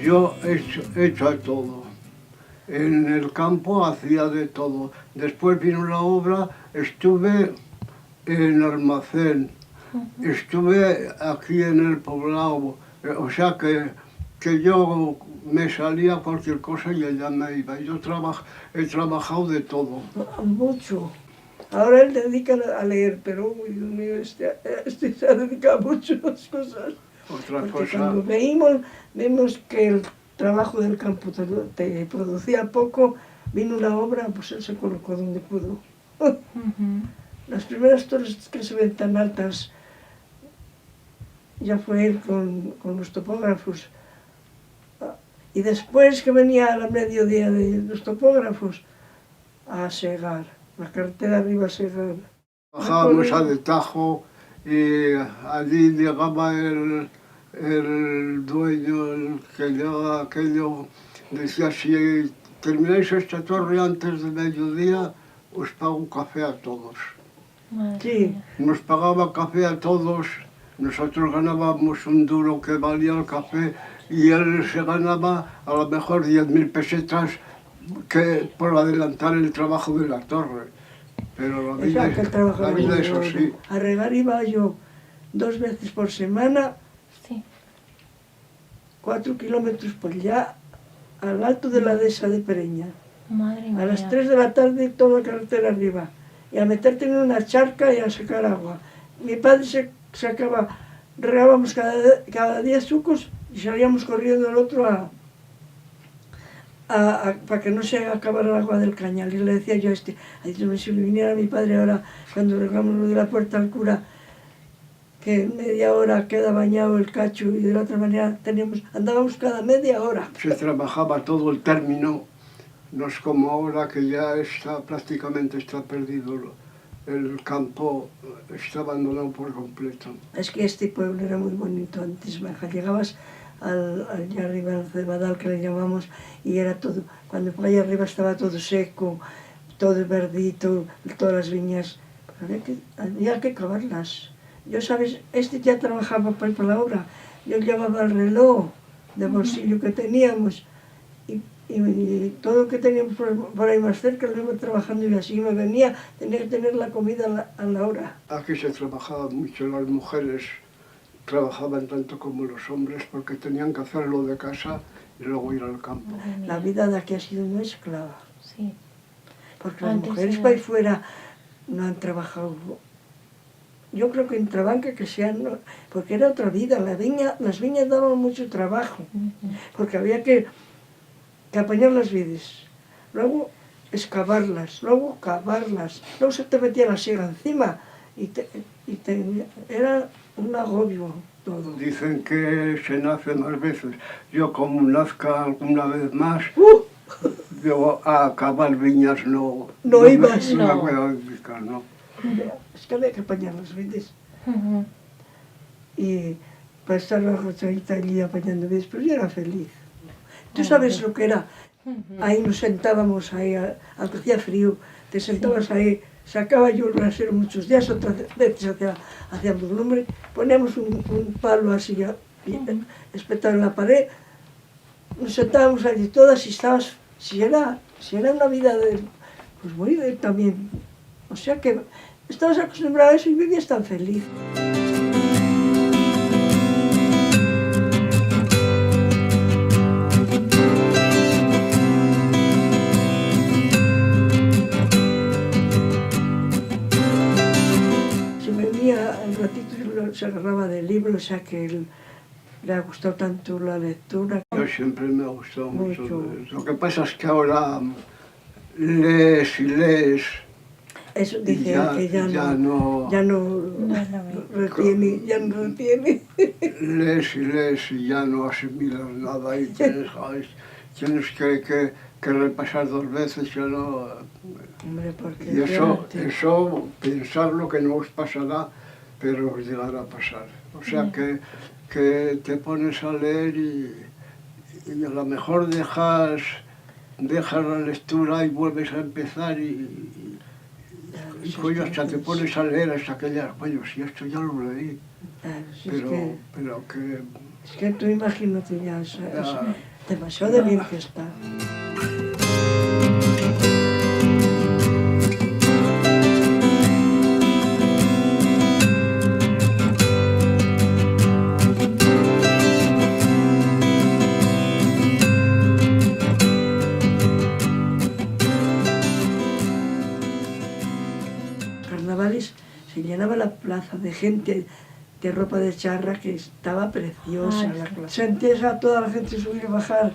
Yo he hecho de todo. En el campo hacía de todo. Después vino la obra, estuve en almacén, estuve aquí en el poblado. O sea que yo me salía cualquier cosa y allá me iba. Yo he trabajado de todo. Mucho. Ahora él dedica a leer, pero, uy, Dios mío, este se ha dedicado mucho a las cosas. Otra Porque cosa, cuando vemos que el trabajo del campo te producía poco, vino una obra, pues él se colocó donde pudo. Las primeras torres que se ven tan altas, ya fue él con los topógrafos. Y después que venía a la mediodía de los topógrafos, a Segar, la carretera arriba a Segar. bajábamos a de Tajo y allí llegaba el dueño, el que llevaba aquello, decía, si termináis esta torre antes de mediodía, os pago un café a todos. Sí. Nos pagaba café a todos, nosotros ganábamos un duro que valía el café y él se ganaba a lo mejor 10.000 pesetas por adelantar el trabajo de la torre. Pero la vida es así. A regar iba yo 2 veces por semana, Sí. 4 kilómetros por allá, al alto de la dehesa de Pereña. Madre mía. A las 3 de la tarde toda la carretera arriba. Y a meterte en una charca y a sacar agua. Mi padre sacaba, regábamos cada día sucos y salíamos corriendo al otro para que no se acabara el agua del cañal. Y le decía yo a si me viniera mi padre ahora, cuando regamos lo de la puerta al cura, que en media hora queda bañado el cacho y de la otra manera andábamos cada media hora. Se trabajaba todo el término, no es como ahora que ya prácticamente está perdido. El campo está abandonado por completo. Es que este pueblo era muy bonito antes, Maja. Llegabas allá arriba al Cebadal, que le llamamos, y era todo, cuando por allá arriba estaba todo seco, todo verdito, todas las viñas, pero había que cavarlas. Yo, ¿sabes? Ya trabajaba para la obra, yo llevaba el reloj de bolsillo que teníamos, y todo lo que teníamos por ahí más cerca lo iba trabajando, y así me venía, tenía que tener la comida a la hora. Aquí se trabajaba mucho, las mujeres trabajaban tanto como los hombres porque tenían que hacerlo de casa y luego ir al campo. La vida de aquí ha sido muy esclava. Sí. Porque las mujeres para ahí fuera no han trabajado. Yo creo que en Trabanca porque era otra vida, las viñas daban mucho trabajo, porque había que apañar las vides, luego excavarlas, luego cavarlas, luego se te metía la siega encima era un agobio todo. Dicen que se nace más veces. Yo como nazca alguna vez más, yo a cavar viñas no ibas. No me voy a dedicar, no. Es que había que apañar las vides. Y para estar la rochadita allí apañando vides, pero yo era feliz. Tú sabes lo que era. Ahí nos sentábamos, aunque hacía frío, te sentabas ahí, sacaba yo el brasero muchos días, otras veces hacíamos lumbre, poníamos un palo así espetado en la pared, nos sentábamos allí todas y si era una vida pues muy bien también. O sea que estabas acostumbrado a eso y vivías tan feliz. El ratito se agarraba del libro, o sea que le ha gustado tanto la lectura. Yo siempre me ha gustado mucho. Lo que pasa es que ahora lees y lees. Eso dice que ya no retiene. Lees y ya no asimilas nada y tienes que repasar 2 veces, ya no. Hombre, porque y eso, pensarlo que no os pasará, pero os llegará a pasar. O sea que te pones a leer y a lo mejor dejas la lectura y vuelves a empezar y hasta te pones a leer hasta que ya, bueno, si esto ya lo leí. Pero que Es que tú imagínate ya, es demasiado de bien que está. Carnavales se llenaba la plaza de gente de ropa de charra que estaba preciosa. Ay, La sí. plaza. Sentías a toda la gente subir y bajar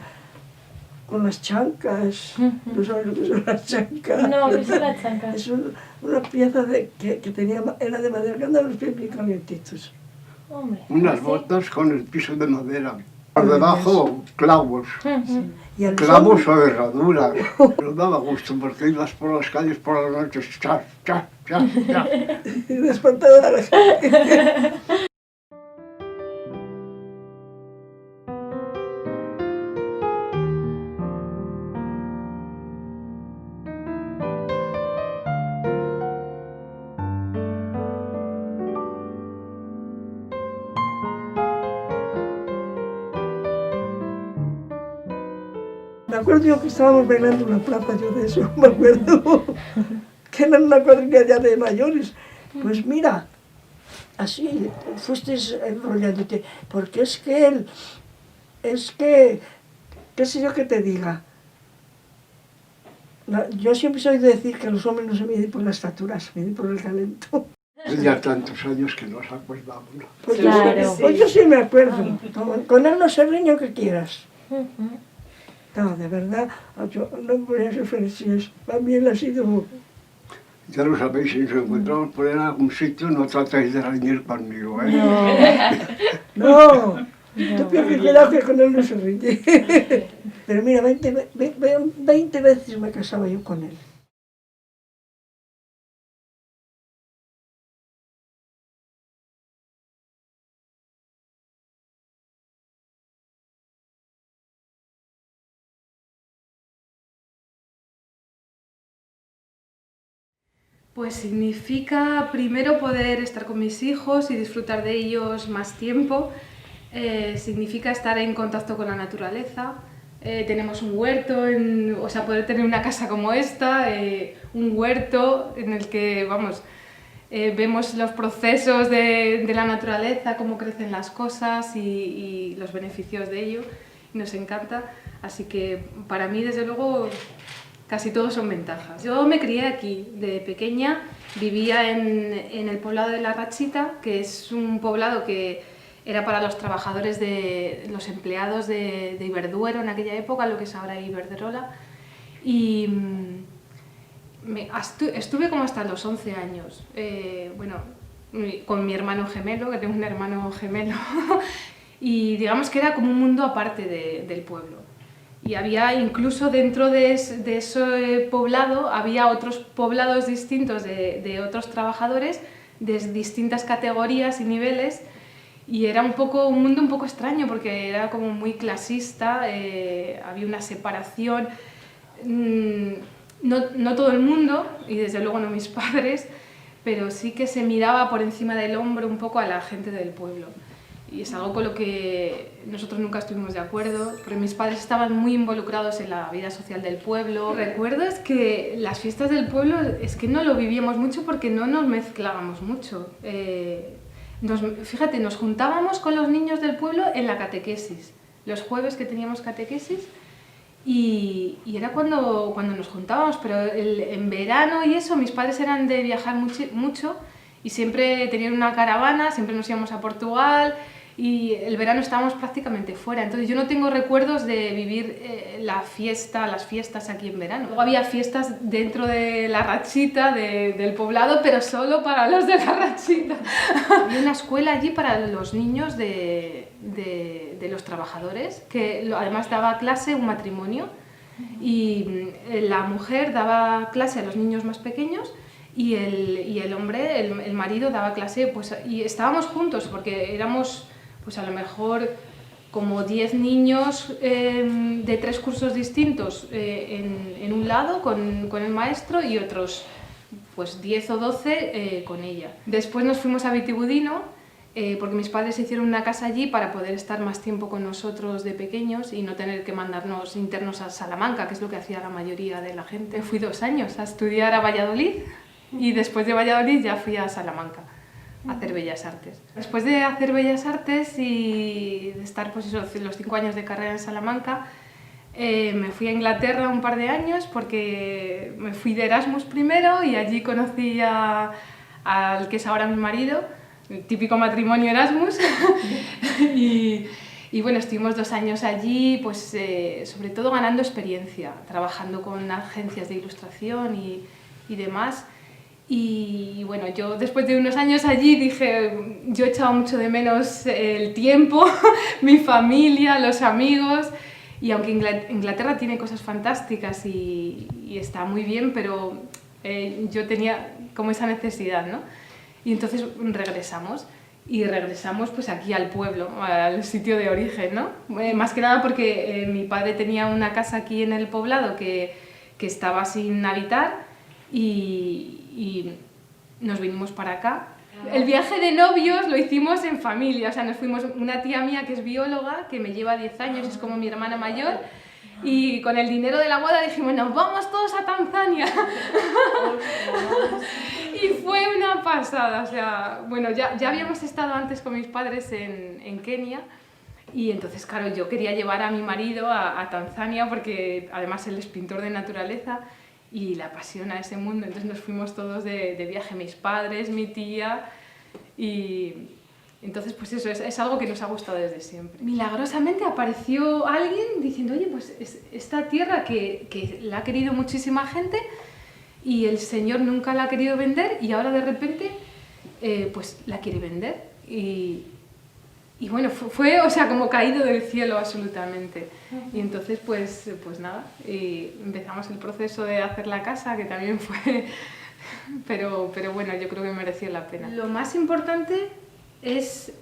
con las chancas. ¿Tú sabes lo que son las chancas? No, que son las chancas. Es una pieza que tenía, era de madera, que andaban los pies muy calientitos. Hombre. Unas ¿sí? botas con el piso de madera. Por debajo, clavos. Y al Clavos sol, o herraduras. Pero daba gusto porque ibas por las calles por las noches. Chas, chas, chas, chas. y despertaba a la gente. Me acuerdo yo que estábamos bailando en la plaza, yo de eso me acuerdo, que eran una cuadrilla ya de mayores. Pues mira, así fuiste enrollándote, porque es que qué sé yo que te diga. Yo siempre soy de decir que los hombres no se miden por la estatura, se miden por el talento. Ya tantos años que nos acordamos. Pues, Claro. pues yo sí me acuerdo, con él no sé el niño que quieras. Ujú. No, de verdad, yo no podía ser feliz. Para mí él ha sido... Ya lo sabéis, si nos encontramos por ahí en algún sitio, no tratáis de reñir conmigo, ¿eh? No, tú pierdes cuidado que con él no se ríe. Pero mira, 20 veces me casaba yo con él. Pues significa primero poder estar con mis hijos y disfrutar de ellos más tiempo. Significa estar en contacto con la naturaleza. Tenemos un huerto, o sea, poder tener una casa como esta, un huerto en el que, vamos, vemos los procesos de la naturaleza, cómo crecen las cosas y los beneficios de ello. Y nos encanta. Así que para mí, desde luego, casi todos son ventajas. Yo me crié aquí, de pequeña, vivía en el poblado de La Rachita, que es un poblado que era para los trabajadores, los empleados de Iberduero en aquella época, lo que es ahora Iberdrola. Y estuve como hasta los 11 años, bueno, con mi hermano gemelo, que tengo un hermano gemelo, y digamos que era como un mundo aparte del pueblo. Y había incluso dentro de ese poblado, había otros poblados distintos de otros trabajadores de distintas categorías y niveles, y era un mundo un poco extraño porque era como muy clasista, había una separación, no todo el mundo, y desde luego no mis padres, pero sí que se miraba por encima del hombro un poco a la gente del pueblo. Y es algo con lo que nosotros nunca estuvimos de acuerdo, porque mis padres estaban muy involucrados en la vida social del pueblo. Recuerdo es que las fiestas del pueblo es que no lo vivíamos mucho porque no nos mezclábamos mucho. Fíjate, nos juntábamos con los niños del pueblo en la catequesis, los jueves que teníamos catequesis, y era cuando nos juntábamos, pero en verano y eso, mis padres eran de viajar mucho y siempre tenían una caravana, siempre nos íbamos a Portugal, y el verano estábamos prácticamente fuera, entonces yo no tengo recuerdos de vivir las fiestas aquí en verano. Luego había fiestas dentro de La Rachita, del poblado, pero solo para los de La Rachita. Había una escuela allí para los niños de los trabajadores, que además daba clase un matrimonio, y la mujer daba clase a los niños más pequeños, y el hombre, el marido, daba clase, pues, y estábamos juntos porque éramos, pues a lo mejor como 10 niños de 3 cursos distintos en un lado con el maestro, y otros pues 10 o 12 con ella. Después nos fuimos a Vitibudino, porque mis padres hicieron una casa allí para poder estar más tiempo con nosotros de pequeños y no tener que mandarnos internos a Salamanca, que es lo que hacía la mayoría de la gente. Fui 2 años a estudiar a Valladolid y después de Valladolid ya fui a Salamanca a hacer Bellas Artes. Después de hacer Bellas Artes y de estar pues eso, los 5 años de carrera en Salamanca, me fui a Inglaterra un par de años porque me fui de Erasmus primero y allí conocí al que es ahora mi marido, el típico matrimonio Erasmus. y bueno, estuvimos 2 años allí, pues sobre todo ganando experiencia, trabajando con agencias de ilustración y demás. Y bueno, yo después de unos años allí dije, yo echaba mucho de menos el tiempo, mi familia, los amigos, y aunque Inglaterra tiene cosas fantásticas y está muy bien, pero yo tenía como esa necesidad, ¿no? Y entonces regresamos, y regresamos pues aquí al pueblo, al sitio de origen, ¿no? Más que nada porque mi padre tenía una casa aquí en el poblado que estaba sin habitar, y nos vinimos para acá. El viaje de novios lo hicimos en familia, o sea, nos fuimos, una tía mía que es bióloga, que me lleva 10 años, es como mi hermana mayor, y con el dinero de la boda dijimos, nos vamos todos a Tanzania. Y fue una pasada, o sea, bueno, ya habíamos estado antes con mis padres en Kenia, y entonces, claro, yo quería llevar a mi marido a Tanzania porque además él es pintor de naturaleza y le apasiona ese mundo, entonces nos fuimos todos de viaje, mis padres, mi tía, y entonces pues eso es algo que nos ha gustado desde siempre. Milagrosamente apareció alguien diciendo, oye, pues esta tierra que la ha querido muchísima gente y el señor nunca la ha querido vender y ahora de repente pues la quiere vender, y bueno, fue o sea, como caído del cielo absolutamente. Y entonces, pues nada, y empezamos el proceso de hacer la casa, que también fue... pero bueno, yo creo que mereció la pena. Lo más importante es,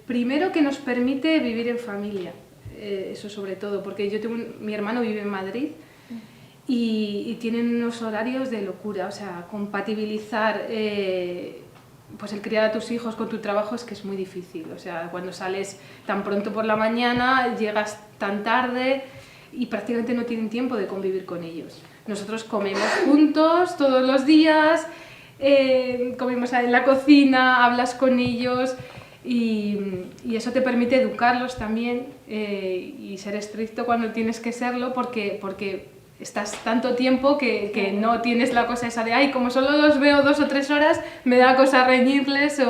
primero, que nos permite vivir en familia, eso sobre todo, porque yo mi hermano vive en Madrid y tienen unos horarios de locura, o sea, compatibilizar... pues el criar a tus hijos con tu trabajo es que es muy difícil, o sea, cuando sales tan pronto por la mañana, llegas tan tarde y prácticamente no tienen tiempo de convivir con ellos. Nosotros comemos juntos todos los días, comemos en la cocina, hablas con ellos y eso te permite educarlos también y ser estricto cuando tienes que serlo porque estás tanto tiempo que no tienes la cosa esa de ay, como solo los veo 2 o 3 horas, me da cosa reñirles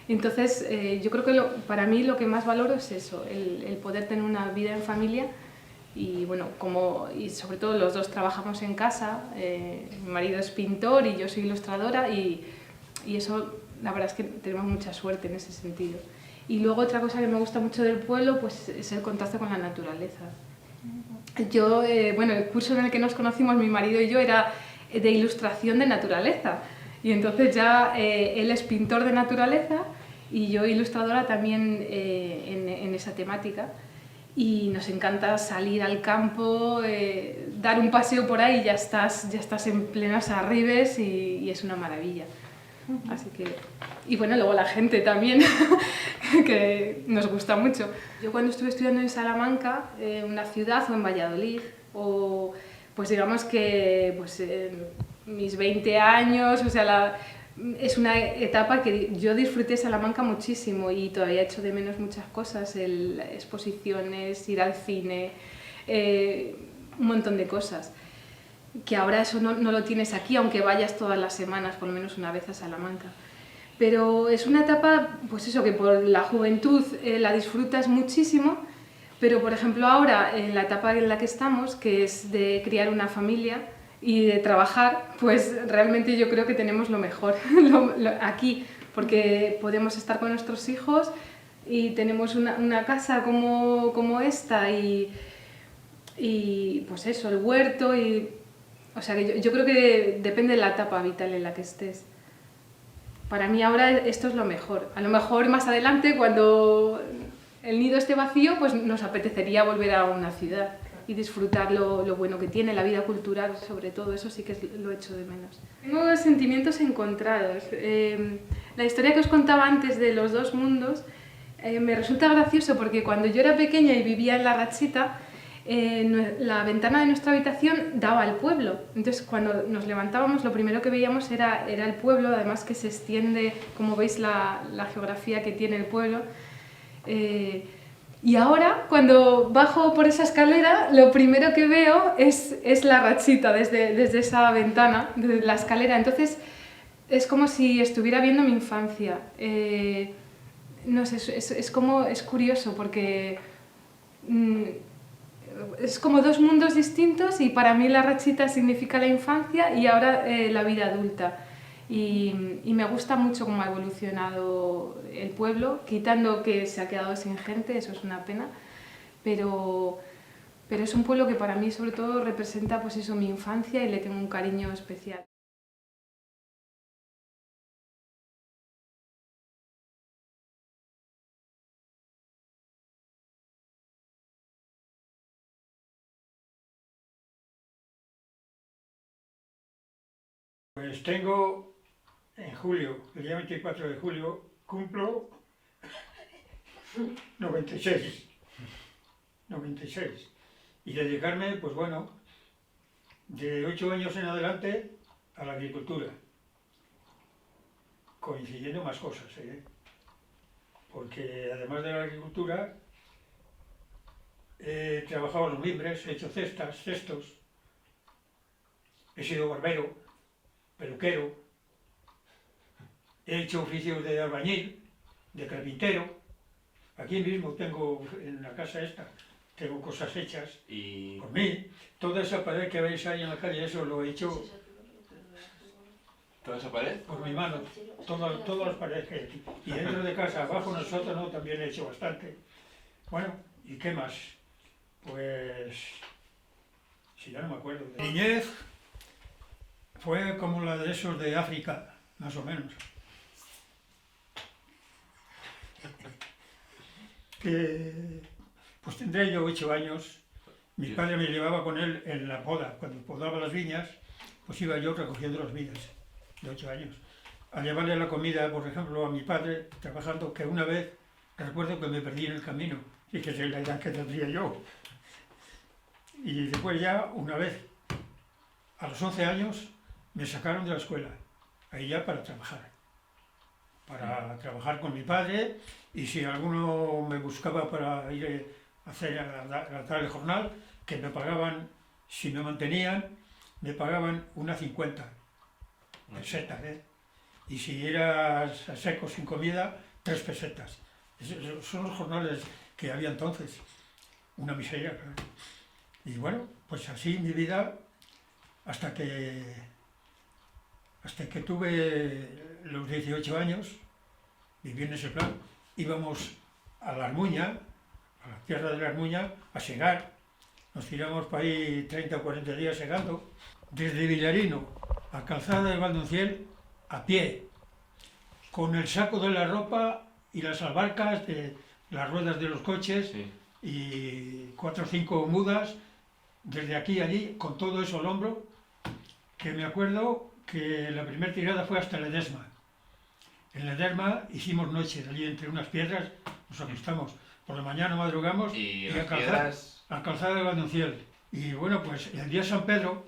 Entonces, yo creo que para mí lo que más valoro es eso, el poder tener una vida en familia y bueno, y sobre todo los dos trabajamos en casa, mi marido es pintor y yo soy ilustradora y eso la verdad es que tenemos mucha suerte en ese sentido. Y luego otra cosa que me gusta mucho del pueblo pues es el contacto con la naturaleza. Yo, bueno, el curso en el que nos conocimos, mi marido y yo, era de ilustración de naturaleza. Y entonces ya él es pintor de naturaleza y yo ilustradora también en esa temática. Y nos encanta salir al campo, dar un paseo por ahí y ya estás en plenos arribes y es una maravilla. Así que... Y bueno, luego la gente también, que nos gusta mucho. Yo cuando estuve estudiando en Salamanca, una ciudad, o en Valladolid, o pues digamos que pues, mis 20 años, o sea, es una etapa que yo disfruté Salamanca muchísimo y todavía echo de menos muchas cosas, exposiciones, ir al cine, un montón de cosas. Que ahora eso no lo tienes aquí, aunque vayas todas las semanas, por lo menos una vez a Salamanca. Pero es una etapa, pues eso, que por la juventud la disfrutas muchísimo, pero por ejemplo ahora, en la etapa en la que estamos, que es de criar una familia y de trabajar, pues realmente yo creo que tenemos lo mejor aquí, porque podemos estar con nuestros hijos y tenemos una casa como esta y pues eso, el huerto o sea que yo creo que depende de la etapa vital en la que estés. Para mí ahora esto es lo mejor. A lo mejor más adelante, cuando el nido esté vacío, pues nos apetecería volver a una ciudad y disfrutar lo bueno que tiene, la vida cultural, sobre todo, eso sí que lo echo de menos. Tengo sentimientos encontrados. la historia que os contaba antes de los dos mundos me resulta gracioso porque cuando yo era pequeña y vivía en La Rachita, la ventana de nuestra habitación daba al pueblo. Entonces, cuando nos levantábamos, lo primero que veíamos era el pueblo, además que se extiende, como veis, la geografía que tiene el pueblo. Y ahora, cuando bajo por esa escalera, lo primero que veo es La Rachita desde esa ventana, desde la escalera. Entonces, es como si estuviera viendo mi infancia. No sé, es curioso porque es como dos mundos distintos y para mí La Rachita significa la infancia y ahora la vida adulta. Y me gusta mucho cómo ha evolucionado el pueblo, quitando que se ha quedado sin gente, eso es una pena, pero es un pueblo que para mí sobre todo representa pues eso, mi infancia y le tengo un cariño especial. Pues tengo en julio, el día 24 de julio, cumplo 96. Y dedicarme, pues bueno, de 8 años en adelante a la agricultura, coincidiendo más cosas, porque además de la agricultura he trabajado los mimbres, he hecho cestos, he sido barbero, peluquero, he hecho oficios de albañil, de carpintero. Aquí mismo tengo, en la casa esta, tengo cosas hechas por mí. Toda esa pared que veis ahí en la calle, eso lo he hecho. ¿Toda esa pared? Por mi mano, todas las paredes que hay aquí. Y dentro de casa, abajo en el sótano, también he hecho bastante. Bueno, ¿y qué más? Pues, si ya no me acuerdo. Mi niñez fue como la de esos de África, más o menos. Pues tendré yo 8 años. Mi padre me llevaba con él en la poda. Cuando podaba las viñas, pues iba yo recogiendo las viñas, de 8 años. A llevarle la comida, por ejemplo, a mi padre, trabajando, que una vez recuerdo que me perdí en el camino. Fíjese la edad que tendría yo. Y después ya, una vez, a los 11 años, me sacaron de la escuela, ahí ya para trabajar con mi padre, y si alguno me buscaba para ir a hacer a la tarde jornal, que me pagaban, si me mantenían, me pagaban 1,50 pesetas, y si eras a seco sin comida, 3 pesetas. Esos son los jornales que había entonces, una miseria, claro. Y bueno, pues así mi vida, hasta que tuve los 18 años, viví en ese plan. Íbamos a la Armuña, a la tierra de la Armuña, a segar. Nos tiramos para ahí 30 o 40 días segando. Desde Villarino a Calzada de Valdonciel, a pie, con el saco de la ropa y las albarcas, de las ruedas de los coches, sí, y 4 o 5 mudas, desde aquí a allí, con todo eso al hombro, que me acuerdo que la primera tirada fue hasta Ledesma. En Ledesma hicimos noche, allí entre unas piedras nos acostamos. Por la mañana madrugamos y a Calzada de Valdonciel. Y bueno, pues el día de San Pedro,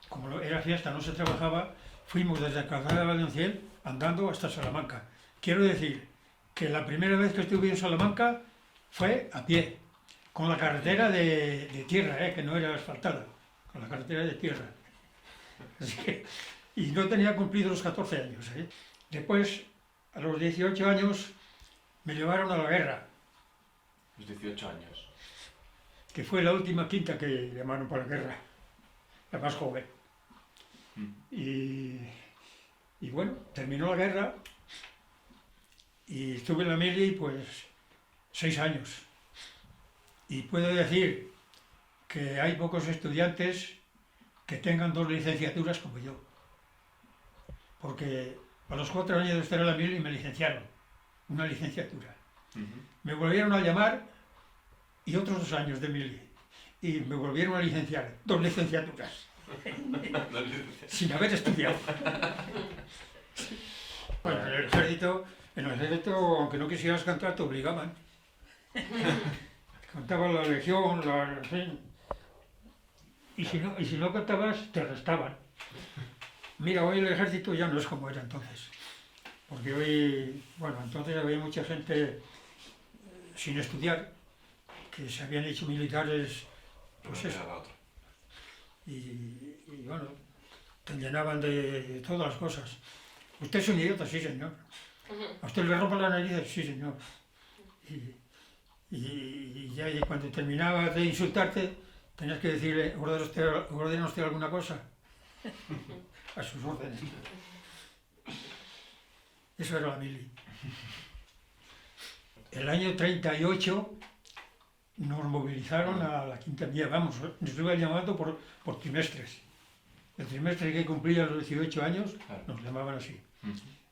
como era fiesta, no se trabajaba, fuimos desde Calzada de Valdonciel andando hasta Salamanca. Quiero decir que la primera vez que estuve en Salamanca fue a pie, con la carretera de tierra, que no era asfaltada, con la carretera de tierra. Y no tenía cumplido los 14 años. Después, a los 18 años, me llevaron a la guerra. Los 18 años. Que fue la última quinta que llamaron para la guerra, la más joven. Y bueno, terminó la guerra y estuve en la mili pues 6 años. Y puedo decir que hay pocos estudiantes que tengan 2 licenciaturas como yo. Porque a los 4 años de estar en la mili me licenciaron, una licenciatura. Me volvieron a llamar y otros 2 años de mili. Y me volvieron a licenciar, 2 licenciaturas. Sin haber estudiado. Bueno, en el ejército, aunque no quisieras cantar, te obligaban. Cantaba la legión, en fin. Y si no cantabas, te arrestaban. Mira, hoy el ejército ya no es como era entonces. Porque hoy, bueno, entonces había mucha gente sin estudiar, que se habían hecho militares, pues eso. Y bueno, te llenaban de todas las cosas. Usted es un idiota, sí señor. A usted le rompen la nariz, sí señor. Y ya cuando terminaba de insultarte, tenías que decirle, ¿ordena usted alguna cosa? A sus órdenes. Eso era la mili. El año 38 nos movilizaron a la quinta milla, vamos, nos iban llamando por trimestres. El trimestre que cumplía los 18 años nos llamaban así.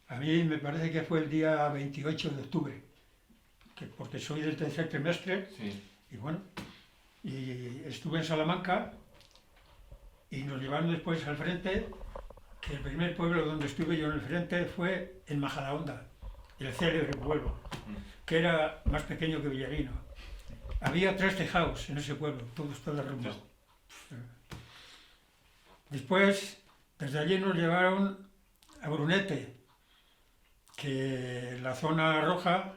A mí me parece que fue el día 28 de octubre, porque soy del tercer trimestre, sí. Y bueno, y estuve en Salamanca y nos llevaron después al frente, que el primer pueblo donde estuve yo en el frente fue en Majadahonda, el célebre pueblo, que era más pequeño que Villarino. Había 3 tejados en ese pueblo, todo está derrumbado. Después, desde allí nos llevaron a Brunete, que la zona roja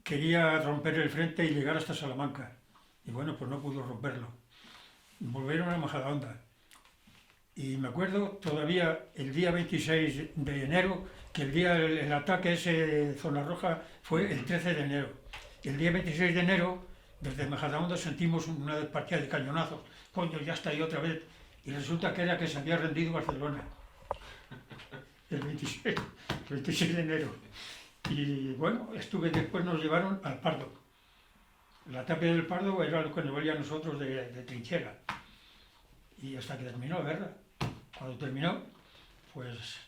quería romper el frente y llegar hasta Salamanca. Y bueno, pues no pudo romperlo. Volvieron a Majadahonda. Y me acuerdo todavía el día 26 de enero, que el ataque a esa zona roja fue el 13 de enero. El día 26 de enero, desde Majadahonda sentimos una partida de cañonazos. Coño, ya está ahí otra vez. Y resulta que era que se había rendido Barcelona. El 26 de enero. Y bueno, después nos llevaron al Pardo. La tapia del Pardo era lo que nos valía a nosotros de trinchera. Y hasta que terminó la guerra. Cuando terminó, pues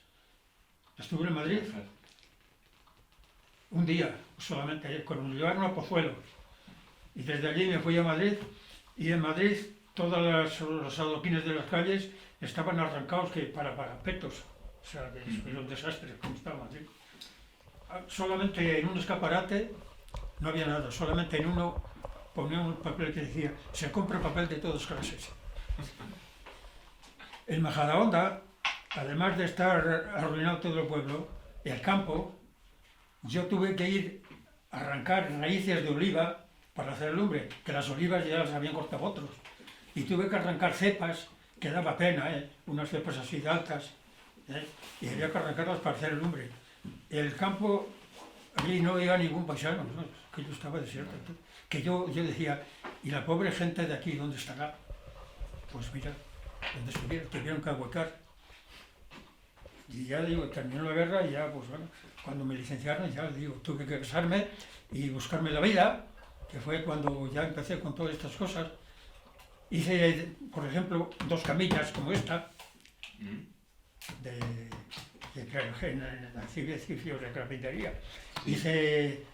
estuve en Madrid un día solamente, cuando nos llevaron a Pozuelo. Y desde allí me fui a Madrid, y en Madrid todos los adoquines de las calles estaban arrancados que para parapetos. O sea, que es un desastre como estaba Madrid. Solamente en un escaparate no había nada, solamente en uno ponía un papel que decía, se compra papel de todas clases. En Majadahonda, además de estar arruinado todo el pueblo, el campo, yo tuve que ir a arrancar raíces de oliva para hacer lumbre, que las olivas ya las habían cortado otros. Y tuve que arrancar cepas, que daba pena, unas cepas así de altas, y había que arrancarlas para hacer lumbre. El campo, allí no había ningún paisano, ¿no? Que yo estaba desierto. Que yo decía, ¿y la pobre gente de aquí dónde estará? Pues mira, donde estuvieron, tuvieron que ahuecar. Y ya digo, terminó la guerra y ya, pues bueno, cuando me licenciaron, ya digo, tuve que casarme y buscarme la vida, que fue cuando ya empecé con todas estas cosas. Hice, por ejemplo, 2 camillas como esta, en oficios de carpintería. Hice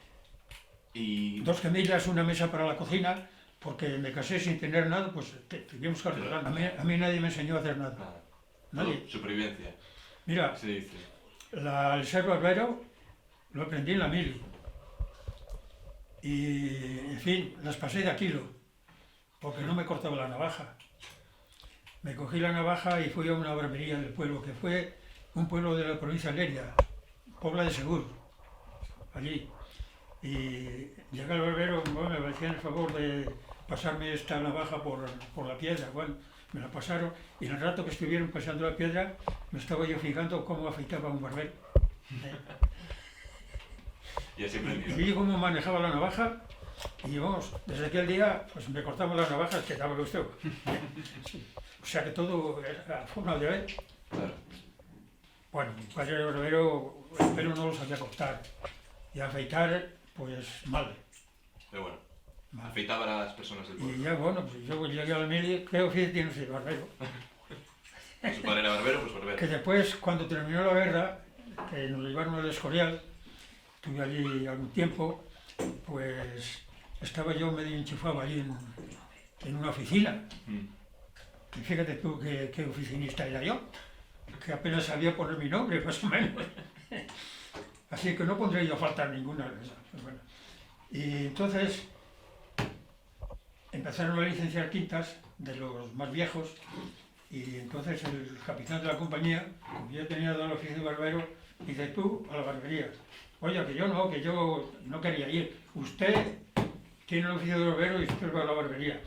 2 camillas, una mesa para la cocina, porque me casé sin tener nada, pues tuvimos que arreglar. A mí nadie me enseñó a hacer nada. Nadie. Supervivencia. Mira, se dice. El ser barbero lo aprendí en la mili. Y, en fin, las pasé de a kilo, porque no me cortaba la navaja. Me cogí la navaja y fui a una barbería del pueblo, que fue un pueblo de la provincia de Lérida, Pobla de Segur, allí. Y llega el barbero, bueno, me hacían el favor de pasarme esta navaja por la piedra. Bueno, me la pasaron y en el rato que estuvieron pasando la piedra me estaba yo fijando cómo afeitaba un barbero. Y así aprendí. Y vi cómo manejaba la navaja y vamos, desde aquel día pues me cortaba las navajas que daba usted. O sea que todo era forma de ver. Claro. Bueno, mi padre era barbero, el pelo no lo sabía cortar y afeitar pues mal. Pero bueno, mal. afeitaba a las personas del Y pueblo. ya bueno, pues yo llegué a la mili, ¿qué oficio tiene ese barbero? Su padre era barbero, pues barbero. Que después, cuando terminó la guerra, que nos llevaron al Escorial, estuve allí algún tiempo, pues estaba yo medio enchufado allí en una oficina. Y fíjate tú qué oficinista era yo, que apenas sabía poner mi nombre, más o menos. Así que no pondré yo a faltar ninguna de esas. Pues bueno. Y entonces empezaron a licenciar quintas de los más viejos y entonces el capitán de la compañía, como yo tenía dado el oficio de barbero, dice: tú a la barbería. Oye, que yo no quería ir. Usted tiene el oficio de barbero y usted va a la barbería.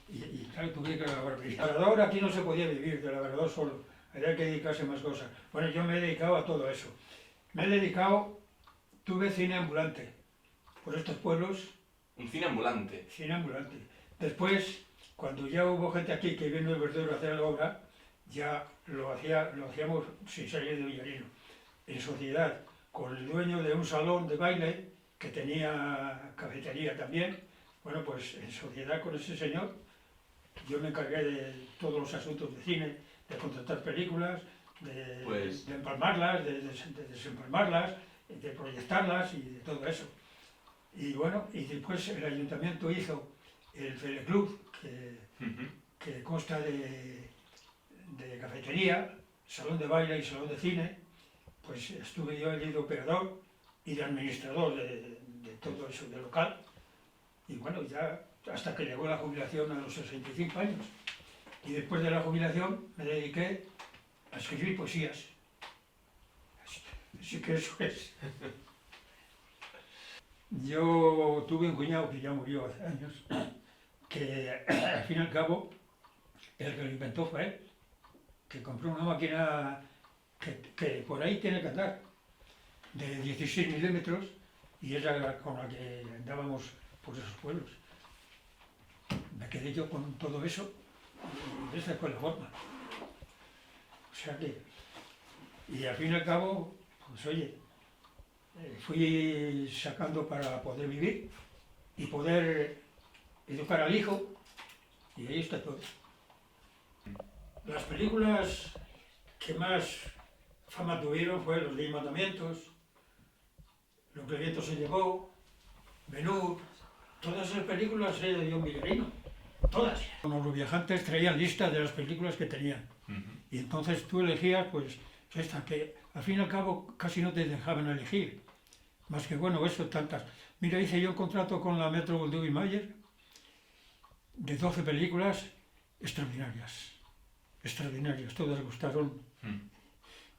Y claro, tuve que ir a la barbería. El labrador aquí no se podía vivir, de labrador solo. Había que dedicarse a más cosas. Bueno, yo me he dedicado a todo eso. Tuve cine ambulante por estos pueblos. Un cine ambulante. Cine ambulante. Después, cuando ya hubo gente aquí que vino el verdadero a hacer la obra, ya lo hacíamos sin salir de Villarino, en sociedad, con el dueño de un salón de baile que tenía cafetería también. Bueno, pues en sociedad con ese señor, yo me encargué de todos los asuntos de cine, de contratar películas, de empalmarlas, de desempalmarlas, de proyectarlas y de todo eso. Y bueno, y después el ayuntamiento hizo el teleclub, que consta de cafetería, salón de baile y salón de cine. Pues estuve yo allí de operador y de administrador de todo eso, de local. Y bueno, ya hasta que llegó la jubilación a los 65 años. Y después de la jubilación me dediqué a escribir poesías. Así que eso es. Yo tuve un cuñado que ya murió hace años, que al fin y al cabo el que lo inventó fue él, que compró una máquina que por ahí tiene que andar, de 16 milímetros, y era con la que andábamos por esos pueblos. Me quedé yo con todo eso y esa fue la forma. O sea que, y al fin y al cabo, pues oye, fui sacando para poder vivir y poder educar al hijo, y ahí está todo. Las películas que más fama tuvieron fueron Los 10 Mandamientos, Lo que el viento se llevó, Ben-Hur. Todas esas películas eran de John Villarino, todas. Los viajantes traían lista de las películas que tenían. Y entonces tú elegías, pues, esta, que al fin y al cabo casi no te dejaban elegir. Más que, bueno, eso, tantas. Mira, hice yo un contrato con la Metro-Goldwyn-Mayer de 12 películas extraordinarias. Extraordinarias, todas gustaron.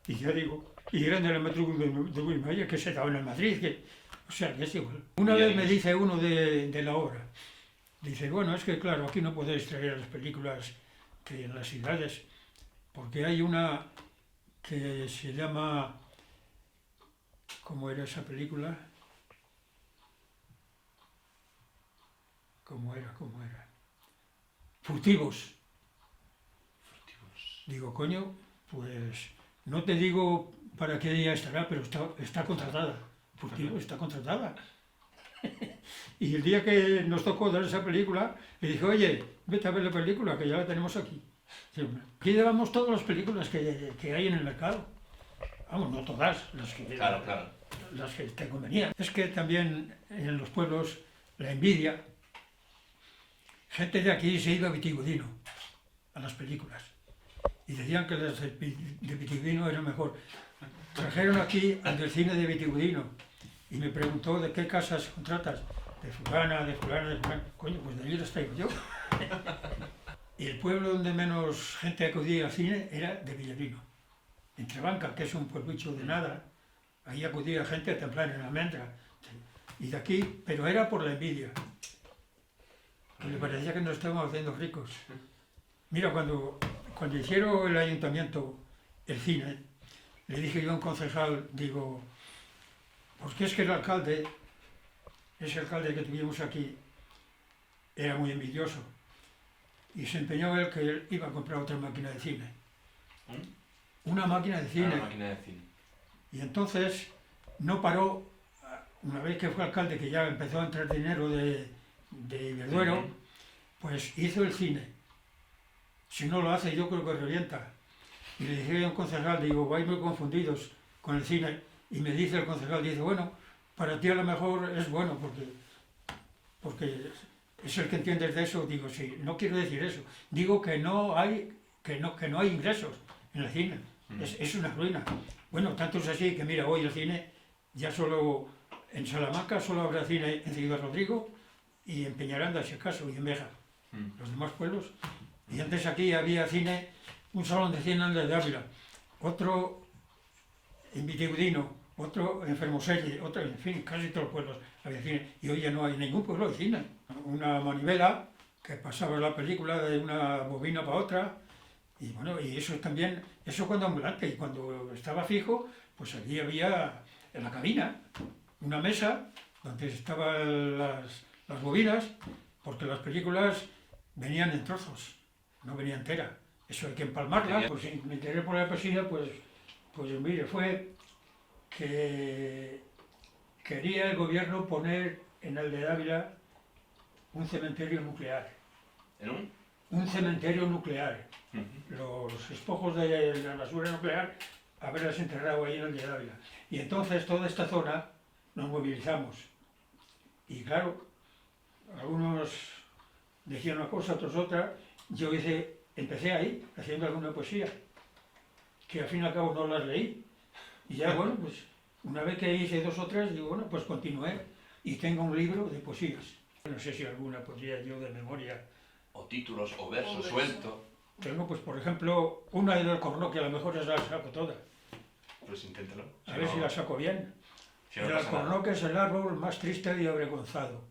Y ya digo, y eran de la Metro-Goldwyn-Mayer que se daban en Madrid, o sea, que es igual. Una vez me dice uno de la obra, dice: bueno, es que claro, aquí no podéis traer las películas que en las ciudades, porque hay una que se llama, ¿cómo era esa película? ¿Cómo era? Furtivos. Digo, coño, pues no te digo para qué día estará, pero está contratada. Furtivos está contratada. Y el día que nos tocó dar esa película, le dije: oye, vete a ver la película, que ya la tenemos aquí. Aquí llevamos todas las películas que hay en el mercado. Vamos, no todas, las que te convenían. Es que también en los pueblos la envidia. Gente de aquí se iba a Vitigudino, a las películas. Y decían que las de Vitigudino eran mejor. Trajeron aquí al del cine de Vitigudino y me preguntó: ¿de qué casas contratas? De fulana, de fulana, de fulana. Coño, pues de allí las traigo yo. Y el pueblo donde menos gente acudía al cine era de Villarino. En Trebanca, que es un pueblucho de nada, ahí acudía gente a templar en almendra. Y de aquí, pero era por la envidia, que le parecía que nos estábamos haciendo ricos. Mira, cuando hicieron el ayuntamiento el cine, le dije yo a un concejal, digo, porque es que el alcalde, ese alcalde que tuvimos aquí, era muy envidioso. Y se empeñó él que él iba a comprar otra máquina de cine. Una máquina de cine. Una máquina de cine. Y entonces no paró, una vez que fue alcalde, que ya empezó a entrar dinero de Iberduero, pues hizo el cine. Si no lo hace, yo creo que revienta. Y le dije a un concejal, digo, vais muy confundidos con el cine. Y me dice el concejal, dice, bueno, para ti a lo mejor es bueno, porque es el que entiendes de eso. Digo, sí, no quiero decir eso. Digo que no hay ingresos en el cine. Es una ruina. Bueno, tanto es así que mira, hoy el cine ya solo en Salamanca solo habrá cine en Ciudad Rodrigo y en Peñaranda, si acaso, y en Beja. Los demás pueblos. Y antes aquí había cine, un salón de cine en el de Ávila, otro en Vitigudino, otro en Fermoselle, otro, en fin, casi todos los pueblos había cine. Y hoy ya no hay ningún pueblo de cine. Una manivela que pasaba la película de una bobina para otra. Y bueno, y eso también, eso cuando ambulante, y cuando estaba fijo, pues allí había en la cabina una mesa donde estaban las bobinas, porque las películas venían en trozos, no venía entera. Eso hay que empalmarla. Pues si me enteré por la poesía, pues mire, fue que quería el gobierno poner en el de Ávila un cementerio nuclear. ¿En un? Un cementerio nuclear. Los despojos de la basura nuclear, haberlas enterrado ahí en el de Ávila. Y entonces toda esta zona nos movilizamos. Y claro, algunos decían una cosa, otros otra. Yo empecé ahí, haciendo alguna poesía, que al fin y al cabo no las leí. Y ya, bueno, pues una vez que hice 2 o 3, digo, bueno, pues continué. Y tengo un libro de poesías. No sé si alguna podría yo de memoria. O títulos, o versos sueltos. Tengo, pues, por ejemplo, una del Alcornoque, que a lo mejor ya la saco toda. Pues inténtalo. A ver si la saco bien. Si no El pasa nada. Alcornoque es el árbol más triste y avergonzado,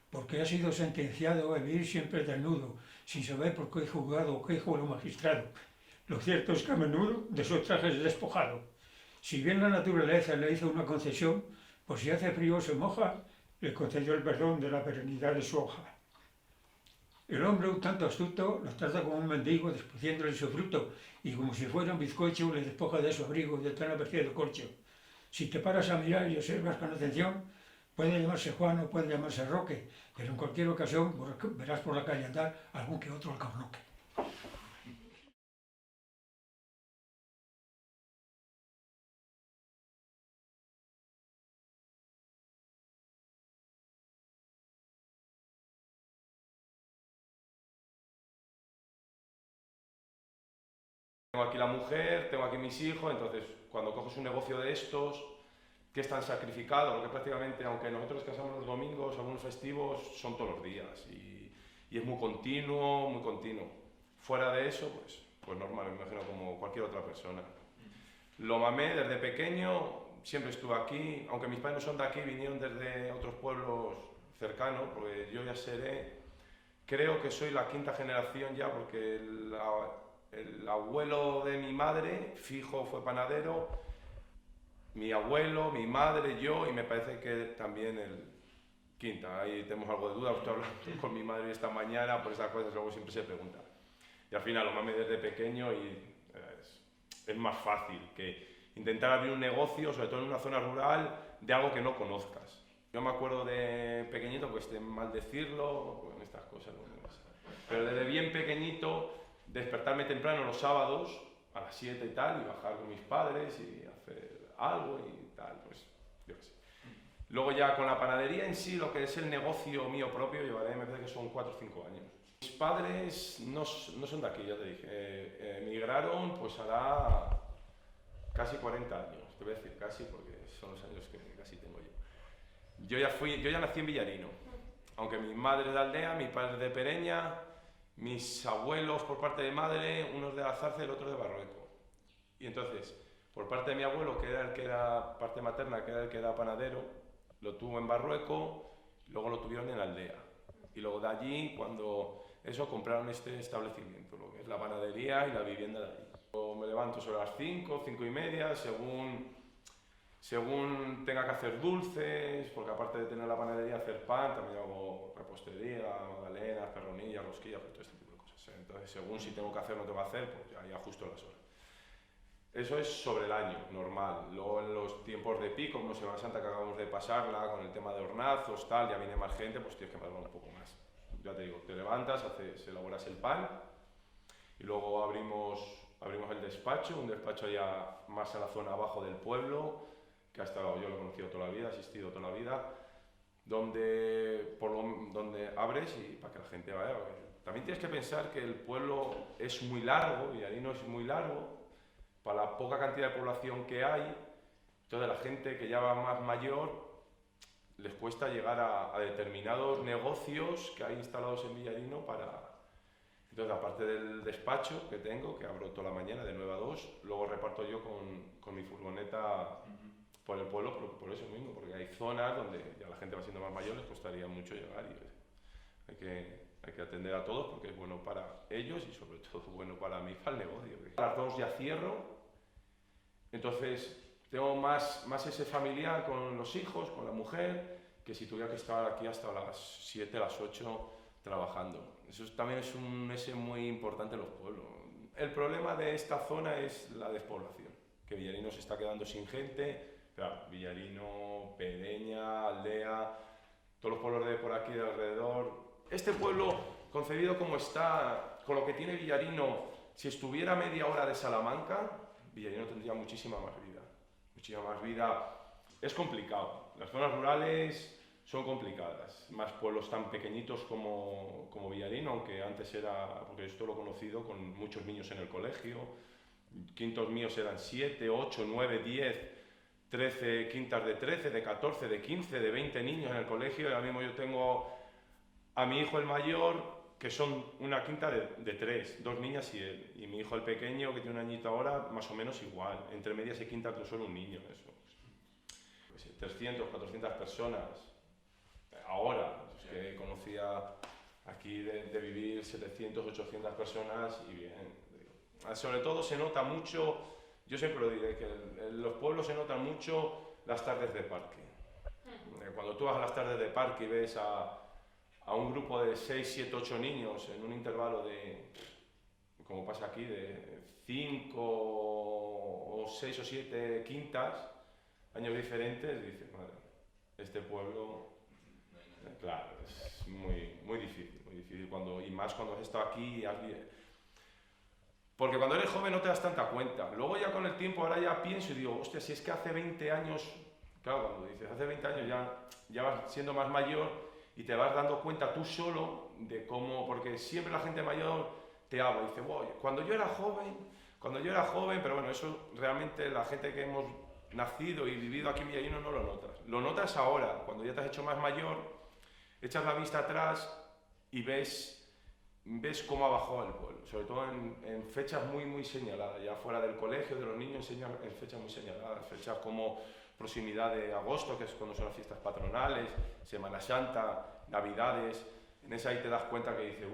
porque ha sido sentenciado a vivir siempre desnudo, sin saber por qué juzgado o qué juego magistrado. Lo cierto es que a menudo de sus trajes es despojado. Si bien la naturaleza le hizo una concesión, por si hace frío o se moja, le concedió el perdón de la perennidad de su hoja. El hombre, un tanto astuto, los trata como un mendigo, despreciándole su fruto, y como si fuera un bizcocho, le despoja de su abrigo de tan apreciado corcho. Si te paras a mirar y observas con atención, puede llamarse Juan o puede llamarse Roque, pero en cualquier ocasión verás por la calle andar algún que otro alcornoque. Tengo aquí la mujer, tengo aquí mis hijos, entonces cuando coges un negocio de estos, que es tan sacrificado, porque prácticamente, aunque nosotros casamos los domingos, algunos festivos, son todos los días y es muy continuo, muy continuo. Fuera de eso, pues normal, me imagino como cualquier otra persona. Lo mamé desde pequeño, siempre estuve aquí, aunque mis padres no son de aquí, vinieron desde otros pueblos cercanos, porque yo ya seré, creo que soy la 5ª generación ya, porque el abuelo de mi madre, fijo, fue panadero, mi abuelo, mi madre, yo, y me parece que también el 5ª. Ahí tenemos algo de duda, estoy hablando con mi madre esta mañana, por esas cosas luego siempre se pregunta. Y al final lo mamé desde pequeño y es más fácil que intentar abrir un negocio, sobre todo en una zona rural, de algo que no conozcas. Yo me acuerdo de pequeñito, pues de maldecirlo, pues estas cosas, pero desde bien pequeñito, despertarme temprano los sábados a las 7 y tal, y bajar con mis padres y hacer algo y tal, pues yo qué sé. Luego ya con la panadería en sí, lo que es el negocio mío propio, llevaré, me parece que son 4 o 5 años. Mis padres no son de aquí, ya te dije, emigraron pues hará casi 40 años, te voy a decir casi porque son los años que casi tengo yo. Yo ya nací en Villarino, aunque mi madre es de Aldea, mi padre es de Pereña, mis abuelos por parte de madre, unos de Azarce y el otro de Barrueco. Y entonces, por parte de mi abuelo, que era el que era parte materna, que era el que era panadero, lo tuvo en Barrueco, luego lo tuvieron en Aldea. Y luego de allí, cuando eso, compraron este establecimiento, lo que es la panadería y la vivienda de allí. Yo me levanto sobre las 5, 5 y media, según tenga que hacer dulces, porque aparte de tener la panadería, hacer pan, también hago repostería, magdalenas, perronillas, rosquillas, todo este tipo de cosas. Entonces, según si tengo que hacer o no tengo que hacer, pues ya ajusto las horas. Eso es sobre el año, normal. Luego en los tiempos de pico, como Semana Santa que acabamos de pasarla, con el tema de hornazos, tal, ya viene más gente, pues tienes que madrugar un poco más. Ya te digo, te levantas, elaboras el pan y luego abrimos el despacho, un despacho ya más a la zona abajo del pueblo, que hasta yo lo he conocido toda la vida, he asistido toda la vida, donde abres y para que la gente vaya. También tienes que pensar que el pueblo es muy largo, y ahí no es muy largo, para la poca cantidad de población que hay, entonces la gente que ya va más mayor les cuesta llegar a determinados negocios que hay instalados en Villarino para... Entonces, aparte del despacho que tengo, que abro toda la mañana de 9 a 2, luego reparto yo con mi furgoneta por el pueblo por eso mismo, porque hay zonas donde ya la gente va siendo más mayor, les costaría mucho llegar y hay que atender a todos porque es bueno para ellos y sobre todo bueno para mí, para el negocio. A las 2 ya cierro, entonces tengo más ese familiar con los hijos, con la mujer, que si tuviera que estar aquí hasta las 7, las 8 trabajando. Eso también es un ese muy importante en los pueblos. El problema de esta zona es la despoblación, que Villarino se está quedando sin gente. Claro, Villarino, Pereña, Aldea, todos los pueblos de por aquí de alrededor. Este pueblo, concebido como está, con lo que tiene Villarino, si estuviera media hora de Salamanca, Villarino tendría muchísima más vida. Muchísima más vida. Es complicado. Las zonas rurales son complicadas. Más pueblos tan pequeñitos como Villarino, aunque antes era, porque esto lo he conocido con muchos niños en el colegio. Quintos míos eran 7, 8, 9, 10... 13, quintas de 13, de 14, de 15, de 20 niños en el colegio. Y ahora mismo yo tengo a mi hijo el mayor, que son una quinta de 3, 2 niñas y él. Y mi hijo el pequeño, que tiene un añito ahora, más o menos igual. Entre medias y quintas no solo un niño, eso. Pues 300, 400 personas. Ahora, es que conocía aquí de vivir 700, 800 personas y bien. Sobre todo se nota mucho... Yo siempre lo diré, que en los pueblos se notan mucho las tardes de parque. Cuando tú vas a las tardes de parque y ves a un grupo de 6, 7, 8 niños en un intervalo de, como pasa aquí, de 5 o 6 o 7 quintas, años diferentes, dices, madre, este pueblo, claro, es muy difícil, y más cuando has estado aquí y has... Porque cuando eres joven no te das tanta cuenta. Luego ya con el tiempo, ahora ya pienso y digo, hostia, si es que hace 20 años, claro, cuando dices hace 20 años ya vas siendo más mayor y te vas dando cuenta tú solo de cómo, porque siempre la gente mayor te habla y dice, wow, cuando yo era joven, pero bueno, eso realmente la gente que hemos nacido y vivido aquí en Villarino no lo notas. Lo notas ahora, cuando ya te has hecho más mayor, echas la vista atrás y ves cómo ha bajado el pueblo, sobre todo en fechas muy señaladas, ya fuera del colegio, de los niños, en fechas muy señaladas, fechas como proximidad de agosto, que es cuando son las fiestas patronales, Semana Santa, Navidades, en esa ahí te das cuenta que dices,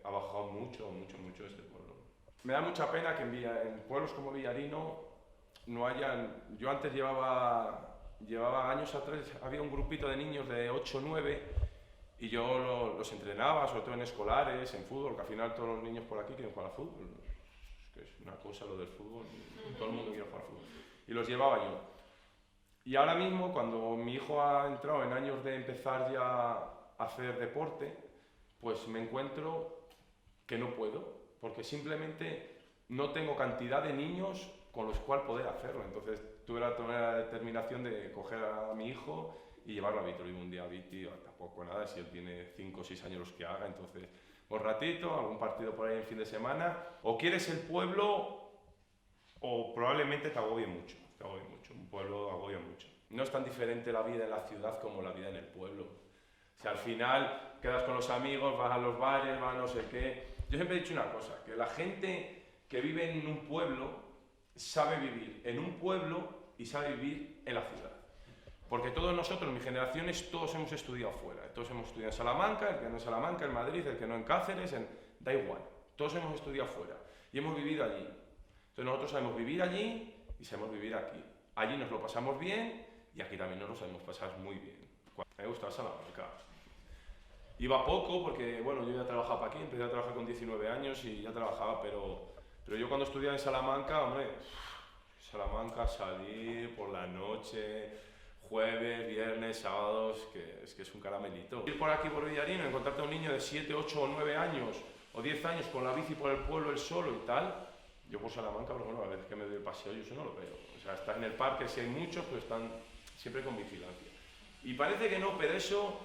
ha bajado mucho este pueblo. Me da mucha pena que en pueblos como Villarino no hayan... Yo antes llevaba años atrás, había un grupito de niños de 8 o 9, y yo los entrenaba, sobre todo en escolares, en fútbol, que al final todos los niños por aquí quieren jugar al fútbol. Es que es una cosa lo del fútbol, todo el mundo quiere jugar al fútbol. Y los llevaba yo. Y ahora mismo, cuando mi hijo ha entrado en años de empezar ya a hacer deporte, pues me encuentro que no puedo, porque simplemente no tengo cantidad de niños con los cuales poder hacerlo. Entonces tuve la determinación de coger a mi hijo y llevarlo a Vitoria un día a Viti, tampoco nada, si él tiene 5 o 6 años los que haga, entonces un ratito, algún partido por ahí en fin de semana, o quieres el pueblo o probablemente te agobie mucho, un pueblo agobia mucho. No es tan diferente la vida en la ciudad como la vida en el pueblo. O sea, al final quedas con los amigos, vas a los bares, vas a no sé qué. Yo siempre he dicho una cosa, que la gente que vive en un pueblo sabe vivir en un pueblo y sabe vivir en la ciudad. Porque todos nosotros, mis generaciones, todos hemos estudiado fuera. Todos hemos estudiado en Salamanca, el que no en Salamanca, en Madrid, el que no en Cáceres, da igual. Todos hemos estudiado fuera y hemos vivido allí. Entonces nosotros sabemos vivir allí y sabemos vivir aquí. Allí nos lo pasamos bien y aquí también nos lo sabemos pasar muy bien. Me gusta Salamanca. Iba poco porque, bueno, yo ya trabajaba aquí, empecé a trabajar con 19 años y ya trabajaba, pero yo cuando estudiaba en Salamanca, hombre, Salamanca, salir por la noche, jueves, viernes, sábados, que es un caramelito. Ir por aquí, por Villarino, encontrarte a un niño de 7, 8 o 9 años o 10 años con la bici por el pueblo, él solo y tal, yo por Salamanca, pero bueno, a veces que me doy el paseo, yo eso no lo veo. O sea, estás en el parque, si hay muchos, pues están siempre con vigilancia. Y parece que no, pero eso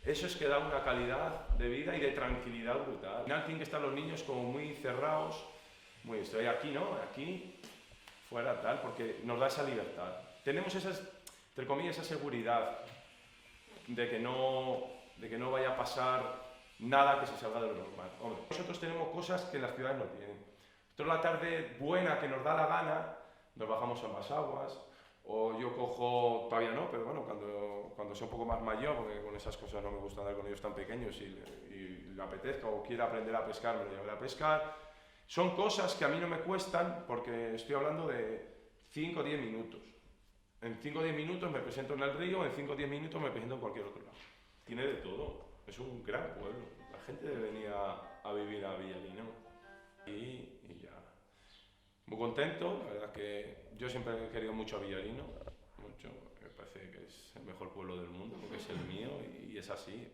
es que da una calidad de vida y de tranquilidad brutal. Al final tienen que estar los niños como muy cerrados muy, estoy aquí, ¿no? Aquí, fuera, tal, porque nos da esa libertad. Tenemos esas, entre comillas, esa seguridad de que no vaya a pasar nada que se salga de lo normal. Hombre, nosotros tenemos cosas que las ciudades no tienen. Nosotros la tarde buena que nos da la gana, nos bajamos a ambas aguas, o yo cojo, todavía no, pero bueno, cuando sea un poco más mayor, porque con esas cosas no me gusta andar con ellos tan pequeños y le apetezca o quiera aprender a pescar, me lo llevaré a pescar. Son cosas que a mí no me cuestan porque estoy hablando de 5 o 10 minutos. En 5 o 10 minutos me presento en el río, en 5 o 10 minutos me presento en cualquier otro lado. Tiene de todo, es un gran pueblo. La gente debe venir a vivir a Villarino y ya. Muy contento, la verdad que yo siempre he querido mucho a Villarino, mucho, me parece que es el mejor pueblo del mundo, porque es el mío y es así.